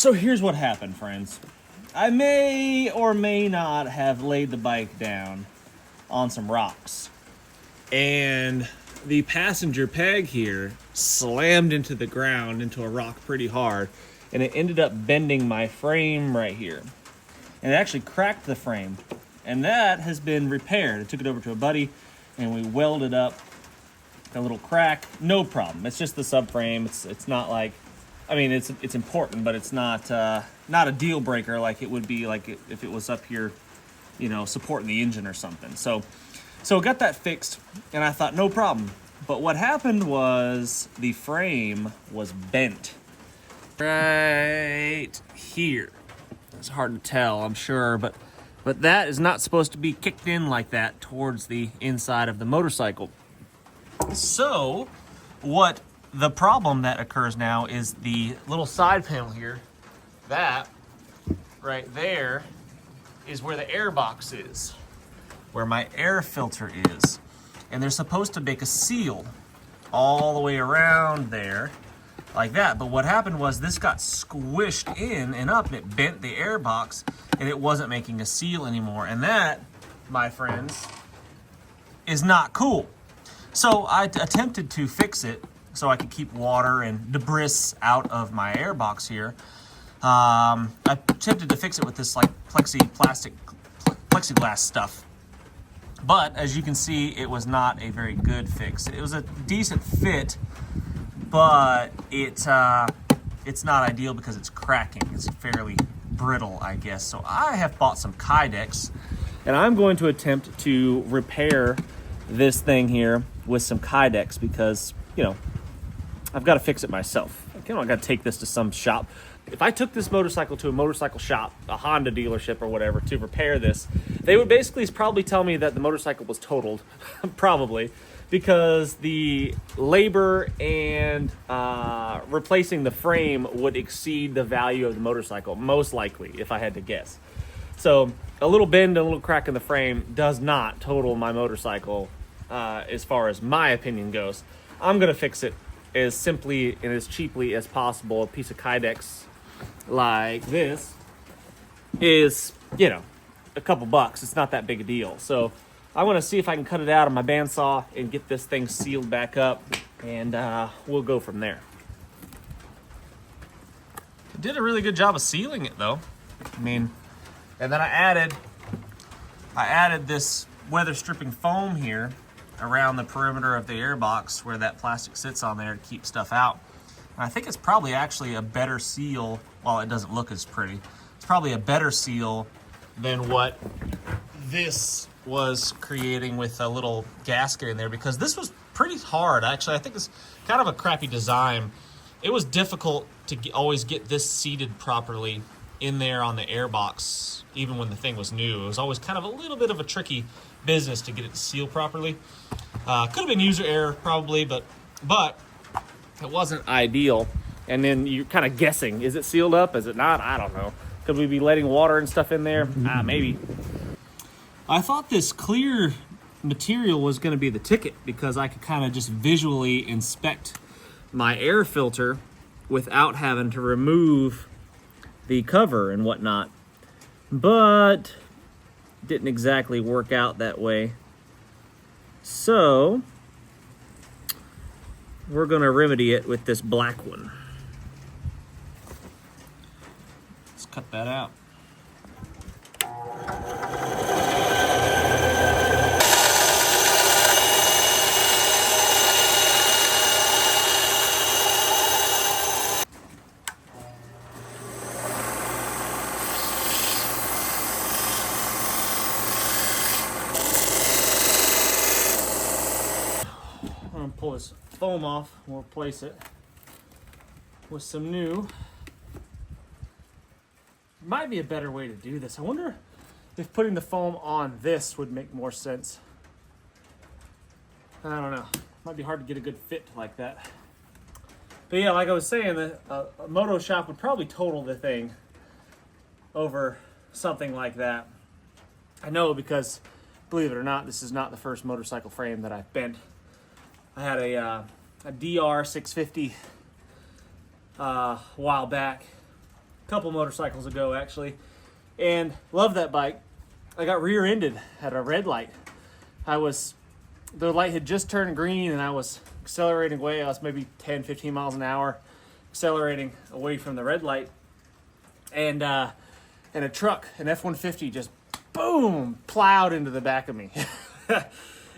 So here's what happened, friends. I may or may not have laid the bike down on some rocks, and the passenger peg here slammed into the ground, into a rock pretty hard, and it ended up bending my frame right here. And it actually cracked the frame, and that has been repaired. I took it over to a buddy, and we welded up a little crack. No problem. It's just the subframe. It's not like, I mean, it's important, but it's not a deal breaker like it would be like if it was up here, you know, supporting the engine or something. So I got that fixed, and I thought no problem. But what happened was the frame was bent right here. It's hard to tell, I'm sure, but that is not supposed to be kicked in like that towards the inside of the motorcycle. So what the problem that occurs now is the little side panel here. That right there is where the air box is, where my air filter is. And they're supposed to make a seal all the way around there like that. But what happened was this got squished in and up, and it bent the air box, and it wasn't making a seal anymore. And that, my friends, is not cool. So I attempted to fix it so I could keep water and debris out of my air box here. I attempted to fix it with this like plexiglass stuff. But as you can see, it was not a very good fix. It was a decent fit, but it's not ideal because it's cracking. It's fairly brittle, I guess. So I have bought some Kydex, and I'm going to attempt to repair this thing here with some Kydex because, you know, I've got to fix it myself. I got to take this to some shop. If I took this motorcycle to a motorcycle shop, a Honda dealership or whatever, to repair this, they would basically probably tell me that the motorcycle was totaled, probably, because the labor and replacing the frame would exceed the value of the motorcycle, most likely, if I had to guess. So a little bend and a little crack in the frame does not total my motorcycle as far as my opinion goes. I'm going to fix it as simply and as cheaply as possible. A piece of Kydex like this is, you know, a couple bucks. It's not that big a deal. So I want to see if I can cut it out on my bandsaw and get this thing sealed back up, and we'll go from there. It did a really good job of sealing it though. I mean, and then I added this weather stripping foam here around the perimeter of the air box where that plastic sits on there to keep stuff out. And I think it's probably actually a better seal, while it doesn't look as pretty. It's probably a better seal than what this was creating with a little gasket in there, because this was pretty hard. Actually, I think it's kind of a crappy design. It was difficult to always get this seated properly in there on the air box, even when the thing was new. It was always kind of a little bit of a tricky business to get it to seal properly. Could have been user error probably, but it wasn't ideal. And then you're kind of guessing, is it sealed up? Is it not? I don't know. Could we be letting water and stuff in there? Maybe. I thought this clear material was going to be the ticket because I could kind of just visually inspect my air filter without having to remove the cover and whatnot. But didn't exactly work out that way. So we're going to remedy it with this black one. Let's cut that out. Pull this foam off, we'll replace it with some new. Might be a better way to do this. I wonder if putting the foam on this would make more sense. I don't know. Might be hard to get a good fit like that. But yeah, like I was saying, a moto shop would probably total the thing over something like that. I know because, believe it or not, this is not the first motorcycle frame that I've bent. I had a DR650 a while back, a couple motorcycles ago actually, and love that bike. I got rear-ended at a red light. The light had just turned green and I was accelerating away. I was maybe 10, 15 miles an hour, accelerating away from the red light. And a truck, an F-150, just boom, plowed into the back of me.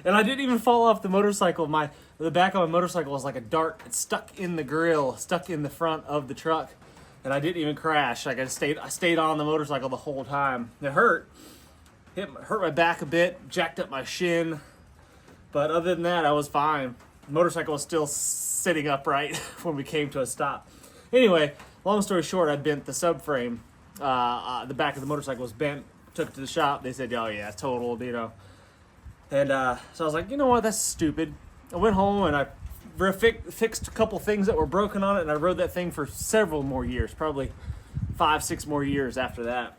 And I didn't even fall off the motorcycle. The back of my motorcycle was like a dart. It stuck in the grill, stuck in the front of the truck. And I didn't even crash. Like I stayed on the motorcycle the whole time. It hurt. Hurt my back a bit, jacked up my shin. But other than that, I was fine. The motorcycle was still sitting upright when we came to a stop. Anyway, long story short, I bent the subframe. The back of the motorcycle was bent. Took it to the shop. They said, oh yeah, totaled, you know. And so I was like, you know what, that's stupid. I went home and I fixed a couple things that were broken on it, and I rode that thing for several more years, probably 5, 6 more years after that.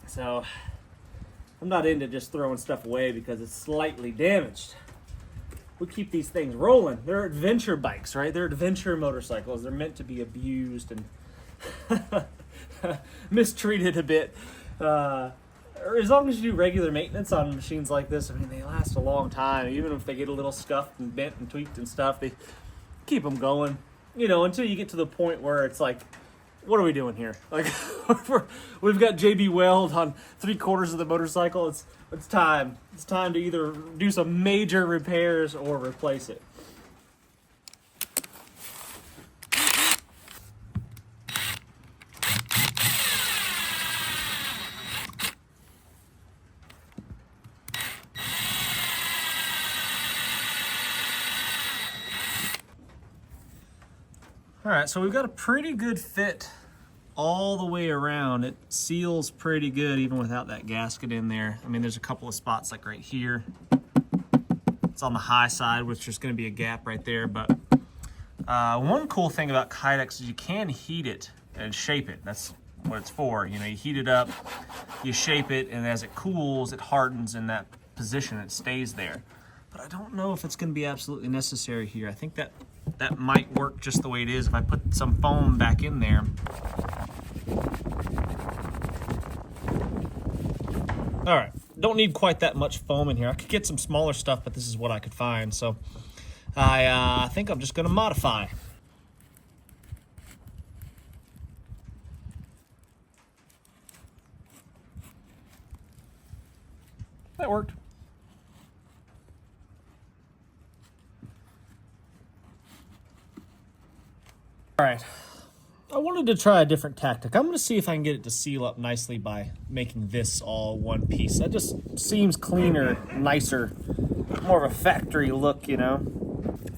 So I'm not into just throwing stuff away because it's slightly damaged. We keep these things rolling. They're adventure bikes, right? They're adventure motorcycles. They're meant to be abused and mistreated a bit. As long as you do regular maintenance on machines like this, I mean, they last a long time. Even if they get a little scuffed and bent and tweaked and stuff, they keep them going, you know, until you get to the point where it's like, what are we doing here? Like, we've got JB Weld on 3/4 of the motorcycle. It's time. It's time to either do some major repairs or replace it. All right, so we've got a pretty good fit all the way around. It seals pretty good even without that gasket in there. I mean, there's a couple of spots like right here. It's on the high side, which there's gonna be a gap right there. But one cool thing about Kydex is you can heat it and shape it. That's what it's for. You know, you heat it up, you shape it, and as it cools, it hardens in that position. It stays there. But I don't know if it's gonna be absolutely necessary here. I think that might work just the way it is if I put some foam back in there. All right, don't need quite that much foam in here. I could get some smaller stuff, but this is what I could find. So I think I'm just gonna modify. That worked. All right, I wanted to try a different tactic. I'm gonna see if I can get it to seal up nicely by making this all one piece. That just seems cleaner, nicer, more of a factory look, you know?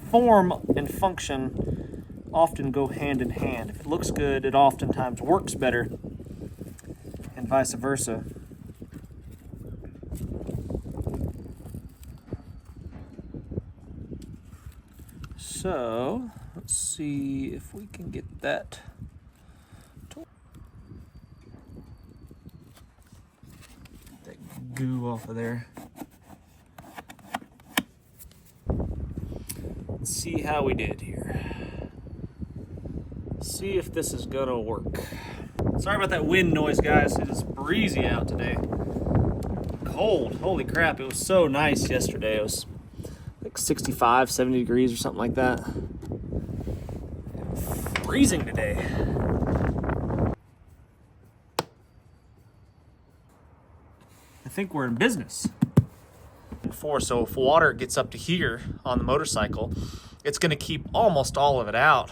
Form and function often go hand in hand. If it looks good, it oftentimes works better, and vice versa. So, let's see if we can get that. That goo off of there. Let's see how we did here. See if this is gonna work. Sorry about that wind noise, guys. It is breezy out today. Cold, holy crap. It was so nice yesterday. It was like 65, 70 degrees or something like that. Freezing today. I think we're in business. So if water gets up to here on the motorcycle, it's going to keep almost all of it out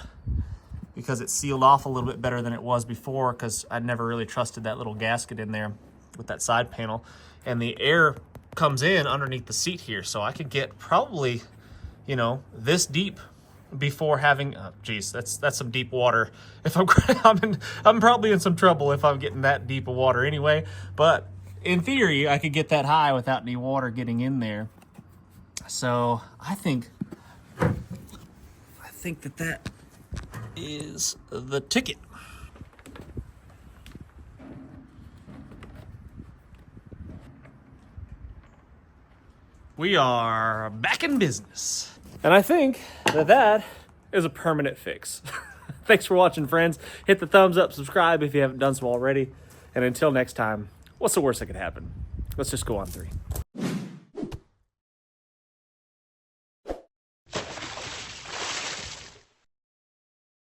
because it's sealed off a little bit better than it was before, because I'd never really trusted that little gasket in there with that side panel. And the air comes in underneath the seat here, so I could get probably, you know, this deep before having, oh geez, that's some deep water. If I'm probably in some trouble if I'm getting that deep of water anyway, but in theory I could get that high without any water getting in there. So I think that is the ticket. We are back in business. And I think that is a permanent fix. Thanks for watching, friends. Hit the thumbs up, subscribe if you haven't done so already. And until next time, what's the worst that could happen? Let's just go on 3.